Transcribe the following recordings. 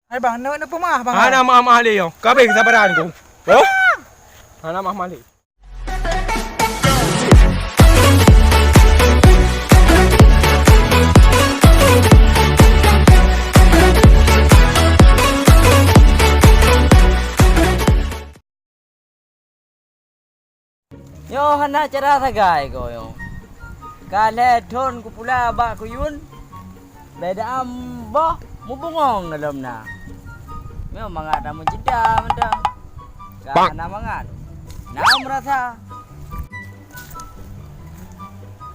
Ay bang, na pumah bang. Ana mahal yo. Kabeh kesabaran ko. Oh? Ana mahal. Yo hendak cara sagai ko yo. Kale thon ku pula ba ku yun. Beda ambo mu bungong dalam na. Meo mangat amu jeda mendang. Kana mangat. Na merasa.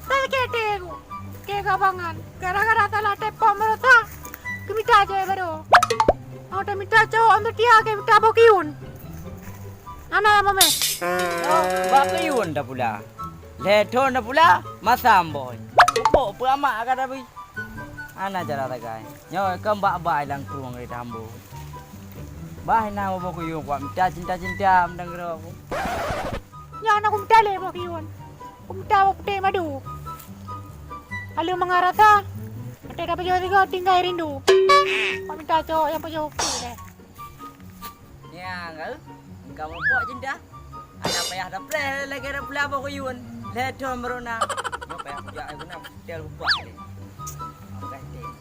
Saya ketego. Kega bangan. Gara-gara tala tepa merata. Kimita aja baru. Auto minta cowok untuk dia ke minta bokiun. Ana mame. Yo ba ku yun dah pula. Le thon dah pula masamboy. Upo pama kada bi. Ana cara sagai. Yo kembak bai lang tuang di tambo. Bah na mo ko yung kwa cinta mendang gero aku. Ya anak kumta le bokiun. Kumta bokte madu. Alu mengarata. Ate dapat jauh tiga tinggal rindu. Kau minta cowok yang punya bukti deh. Ya enggak. Kamu pok cinta. Ana payah dah play lagi dah pula ko yun. Le thon merona. Yo payah ya aku nak tel buat ni. Okey deh.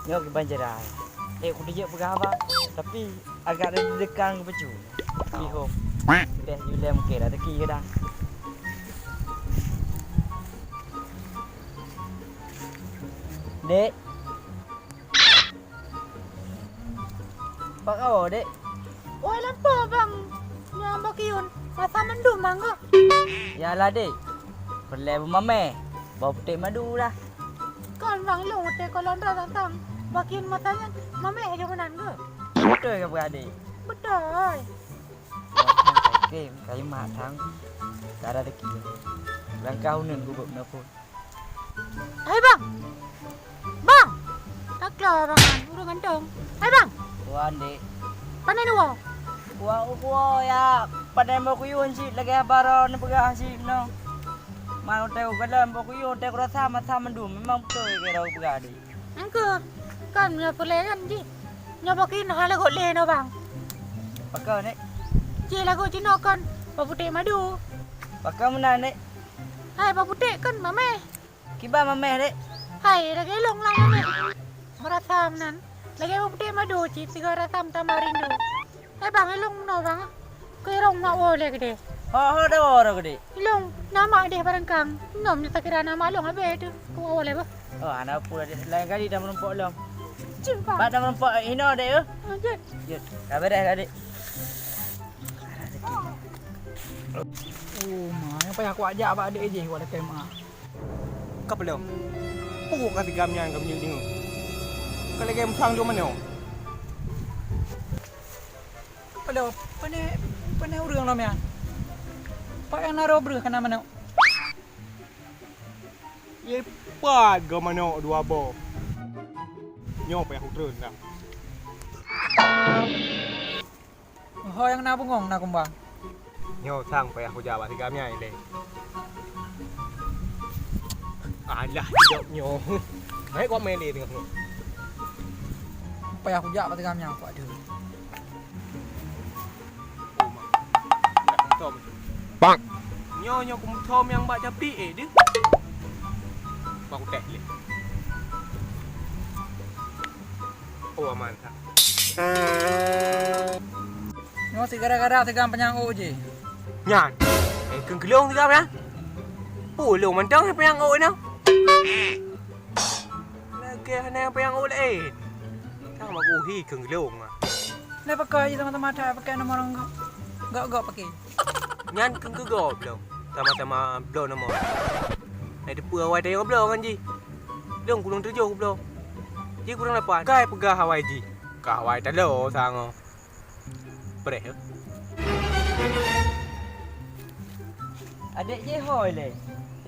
Yo ke banjaran. Aku dia berapa tapi agak dekat ke pecu. Bihom. Deh you lem ke dah teki ke dah. Dek. Pak kau, Dek. Wah lampu bang. Yang bokiun. Masa mendung mangga. Yalah, Dek. Perlai mame. Bawa petik madu lah. Kan bang lu te kalau ndak datang. Bagian matanya mame aja benan ke? Betul ke beradik? Betul. Okey, kayu matang. Tak ada deki. Langkah unen gubuk napun. Hai bang. Bang. Tak kelar bang. Urang gantong. Hai bang. Tuan, Dek. Panen dua. Kuah ya. Padai mau kuyun si lagi baron ni pegah si no. Mau tahu kalau mau kuyun tahu rasa masa mendum memang betul ke dah pegah Dek. Angke. Kan punya perlegan ji. Nyobakin hala kok le no bang. Pakau, Nek. Ji lagu Cina kan. Paputik madu. Pakau mana, Nek? Hai paputik kan mame. Kiba mameh, Dek. Hai lagi long lang mame. Merasam nan. Lagi paputik madu ji. Tiga rasam tambah rindu. Hai bang ilong no bang. Kerong mak boleh gede. Ho dah orang gede. Ilong nama dia barangkang. Nom ni tak kira nama long abe tu. Ku boleh ba? Oh, anak pula dia lain kali dah menumpuk long. Jumpa. Pak dah menumpuk hino, Dek. Anjir. Jut. Dah beres, Adik. Oh, mah yang payah aku ajak abang adik je buat dekat mak. Kau belum? Pukul kasih gamnya kau punya tengok. Kau lagi musang tu mana? Pada pane urang lam ya. Pak yang naro ber kana mana? Ye pat kau mana dua bo. Nyok payah turun dah. Ho yang na bungong na kumbang. Nyok sang payah aku jawab si gamnya ini. Alah hidup nyok. Hai kau main dia tengok nyok. Payah aku jak patigam yang aku ada. Bang. Nyok kum tom yang bak capi dia. Bang tek le. Oh aman tak. Nyo si gara-gara tigam penyang o je. Nyan. Keng kelong tiga apa? Puluh mentang apa yang awak nak? Lagi hanya apa yang awak lain. Kang mak uhi keng kelong ah. Ni pakai je teman-teman ada pakai nomor orang gak pakai. Nyan keng kego belum. Sama-sama belum nama. Ada depa awak tayar belum kan ji? Belum kurang 7 belum. Ji kurang 8. Kai pegah awak ji. Kah awak tak lo sang. Bereh. Adik je hoi le.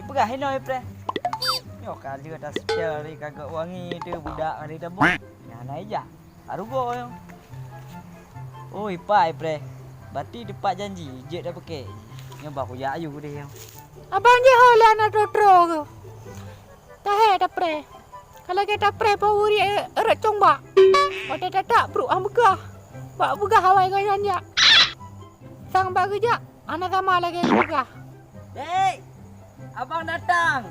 Dipegah hino pre. Yo kali kata sekali kagak wangi tu budak kali dah bok. Nyana aja. Arugo yo. Oh ipai pre. Berarti depak janji je dah pakai. Nyoba aku ya ayu dia. Abang je hola na totro ke. Tahe dapre. Kalau kita pre pawuri erat congba. Oh tak perut ang begah. Bak begah awai kau ya. Sang bak kerja. Anak sama lagi begah. Dek, abang datang.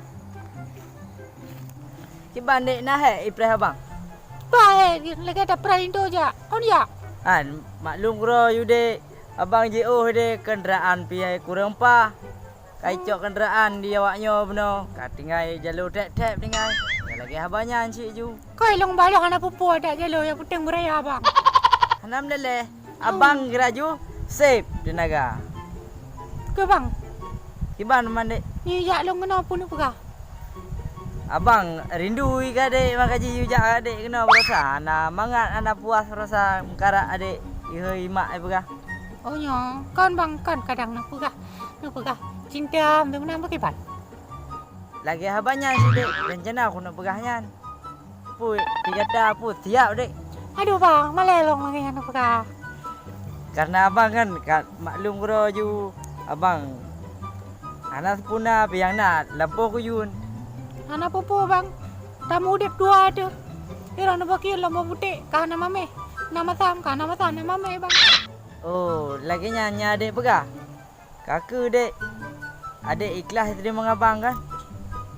Ciban dek nah ipreh abang. Baik, lagi ada perindo je. On ya. An maklum kro you dek. Abang JO dek kenderaan piai kurang pa. Kaicok kenderaan di awaknya beno. Katingai jalur tep-tep tingai. Ya lagi abangnya encik ju. Kau ilong balik anak pupu ada jalo yang penting beraya abang. Hanam dele. Abang kira ju safe tenaga. Ke bang, Ciban man dek. ni ya long kena pun begah. Abang rindu ika dek makaji ujak adik kena berasa ana mangat ana puas rasa mengkara adik ihoi mak ai begah. Oh nya, kan bang kan kadang nak begah. Cinta tu mana bagaimana? Lagi habanya si dek rencana aku nak begahnya. Pui dikata pu siap dek. Aduh bang, malelong lagi nak begah. Karena abang kan maklum kro ju abang anak sepuna piang nak lampu kuyun. Anak pupu bang, tamu dek dua ada. Ira nak bagi lomba putih, kahana mame. Nama sam, kahana mame bang. Oh, lagi nyanyi adik begah. Kaku dek. Adik ikhlas terima abang kan?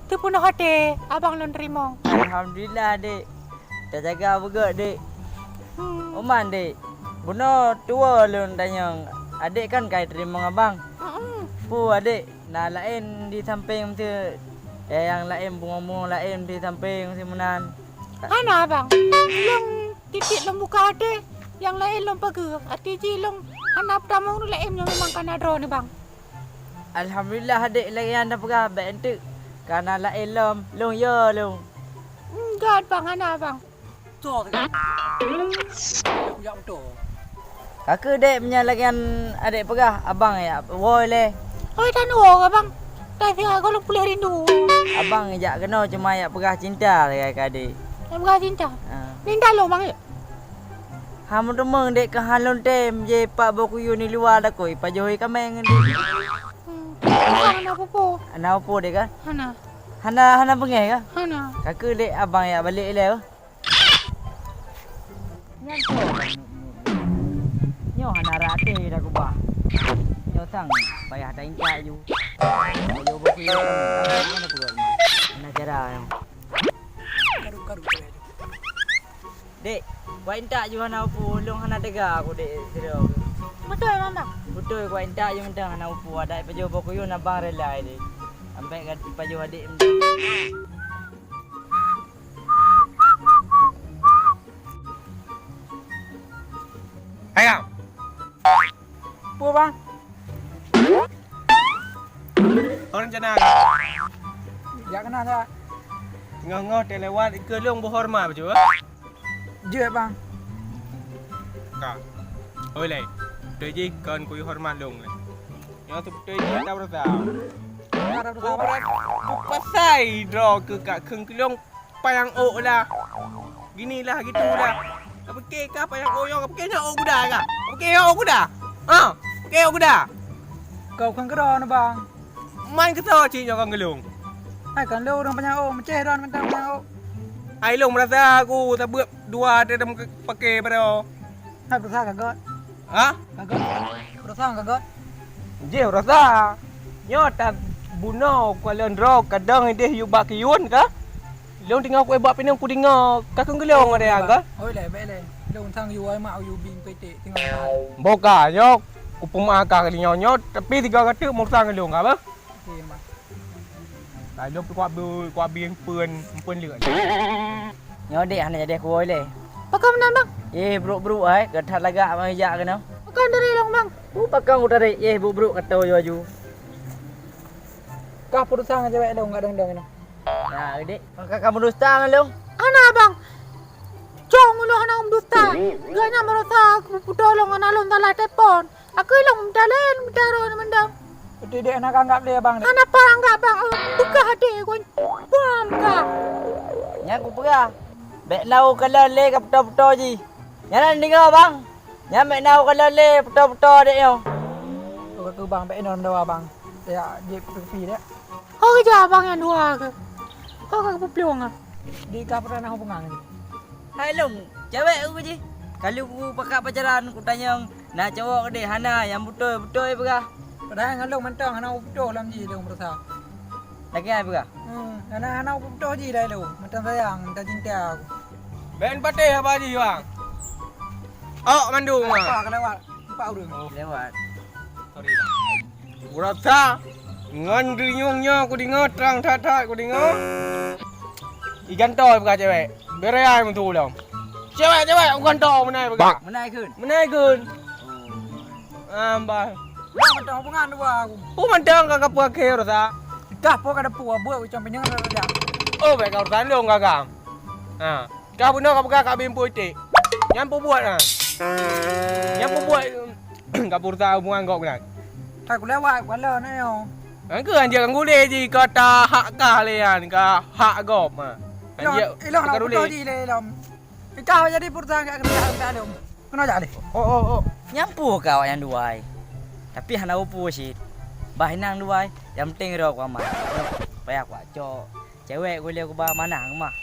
Tu pun hati, abang lon terima. Alhamdulillah dek. Dah jaga begak dek. Hmm. Oman dek. Buno tua lun tanya. Adik kan kai terima abang. Pu adik nak lain di samping tu. Yang lain bunga-bunga lain di samping si menan. Ana abang, long titik long buka hati. Yang lain long pergi. Hati ji long anak pertama tu lain yang memang kan ada ni bang. Alhamdulillah adik lagi anda pegah baik entuk. Karena lain long ya long. Enggak bang, ana bang. Tu tak. Ya betul. Kakak dek menyalakan adik pegah abang ya. Woi le. Oi tan orang abang. Dah siapa kalau boleh rindu. Abang ajak kena cuma ya pegah cinta lagi ke adik. Yang bukan cinta. Ha. Minta lo bang. Hamu demeng dek ke halon tem je pak bokuyu ni luar dah koi. Pajohi kameng dek. Ana pupu. Ana opo dek kan? Ana. Hana bengai ke? Ana. Kakak dek abang ya balik le. Nyo hana rate dah kubah. Nyo tang bayar dah ingkat ju. Yo bokuyu mana pegah. Mana cara yo. Karu. Dek, kau intak je hana opo long hana tega aku dek siro. Betul mama. Betul kau intak je mentang hana opo ada pajo bokuyu na bang relai dek. Sampai kat pajo adik. Ayam. Pu bang. Orang rencana Ya kena dah. ngah-ngah dah lewat ke long berhormat betul? Je bang. Ka. Oi lai. Betul je kan kuy hormat long lai. Yang tu betul je tahu dah. Ada tu apa? Pasai draw ke kat keng kelong payang ok lah. Ginilah gitulah. Apa ke ka payang oyong apa ke nak ok kuda ka? Apa ke ok kuda? Ha? Ke ok kuda? Kau kan kera na bang. Main ke tahu cik nyokang gelung. Hai kan lo orang banyak oh, macam ron mentang banyak oh. Ai long merasa aku tak buat dua dia dah pakai pada. Hai berusaha kagak. Ha? Kagak. Berusaha kagak. Je rasa. Nyo tak buno kuala draw kadang dia yu bak yun ka? Long tinggal aku buat pinang ku dengar kakang gelong ada yang ka? Oi le, baik le. Lo thang yu ai mak yu bing pete tinggal. Boka nyok. Kupung akak kali nyonyot tapi tiga kata mau sang gelong ka apa? Okey mak. Tại lúc qua biên pươn lửa. Nyo dek hana jadi aku le. Pakam nan bang. Bro ai gathat laga mai ja ke no. Pakam dari long bang. Pakang udah dek bro kata yo ju. Kah berusaha aja baik lo enggak deng-deng ni. Nah, dek, kamu dusta ngalung. Ana bang. Jong ulo ana dusta. Ganya merasa aku putolong ana lom dalam telepon. Aku ilong dalen daro mendang. Betul dia nak anggap dia bang. Ana parang enggak bang. Buka hati aku. Bam ka. Nya aku pegah. Bek nau kalau le ke peto-peto ji. Nya nak dengar bang. Nya mek nau kalau le peto-peto dek yo. Kau ke bang baik non dawa bang. Ya dia pergi dia. Kau kerja abang yang dua ke? Kau kagak pelong ah? Di kah pernah hubungan ni. Hai long, Cewek aku je. Kalau aku pakai pacaran, aku tanya nak cowok ke dia, Hana yang betul-betul pegah. Padahal ngalung mentang anak betul lam ji lu merasa. Lagi ai pegah. Anak betul ji dah lu. Macam sayang, minta cinta aku. Ben patih apa ji bang? Oh, mandu Apa mah. kelewat? Empat orang. Lewat. Sorry bang. Aku rasa ngan dirinya aku dengar terang tat-tat aku dengar. Ikan tol pegah cewek. Bere ai mentu dah. Cewek aku kan tol menai pegah. Menai kun. Menai kun. Ambal. Lah mentang pengan dua aku. Pu mantang kakak pakai rasa. Dah pok ada puas buat macam penyang ada. Oh, baik kau urusan dong kakak. Kau benar kau pegang kau bimpo itu. Yang pu buat Yang pu buat kau urusan hubungan kau benar. Tak kelewat wala na yo. Angku anjir kau gule je kata hak kah lean kah hak gop Ilang nak betul ji le lam. Kau jadi purta kat kerja lu. Kena jadi. Oh. Nyampu kau yang dua ai. Tapi hana upu sih. Bahinang dua ai. Yang penting rok amat. Payah kuat cok. Cewek gue lihat ke mana mah.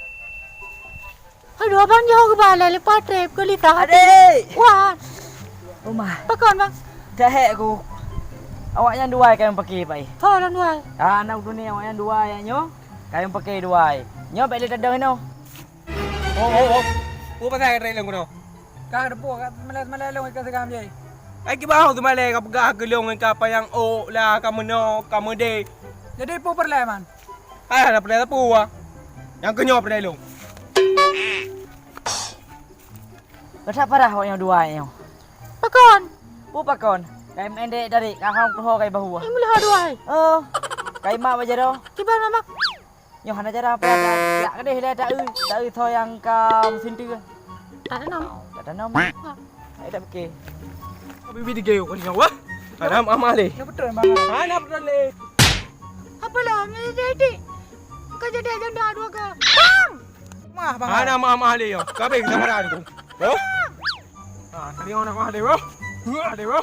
Aduh, abang jauh ke balik lepas trip ke lift dah. Adik. Wah, Rumah. pakon bang. Dah aku. Awak yang dua ai kau pakai pai. Tolong dua. Anak tu ni awak yang dua ai nyo. Kau pakai dua ai. Nyo balik dadah no. Oh. Pu pasal kerja lang kuno. Kau ada puas kat malas lu kat segam je. Ai kibau tu malai kau pegang gelong kau apa yang oh lah kamu no kamu de. Jadi pu perle man. Ai ada pelai tapu Yang kenyop pelai lu. Besar parah awak yang dua ai nyo. Pakon. Pakon. Kau mendek dari kau keluar kau bahu. Ini mula dua. Kau mak baca dah. Kibar nama. Nyo hana cara apa tak ke deh tak tho yang kau mesin tu. Tak ada nama. Tak ada nama. Ai tak pakai. Bibi digeu kau ni wah. Ada amal le. Ni betul bang. Ana betul le. Apa lah? Jadi. Kau jadi agenda dua ke? Bang! Mah bang. Ana amal le yo. Kau pergi sama dah tu. Oh. Tadi orang nak mah le, bro. Ada, bro.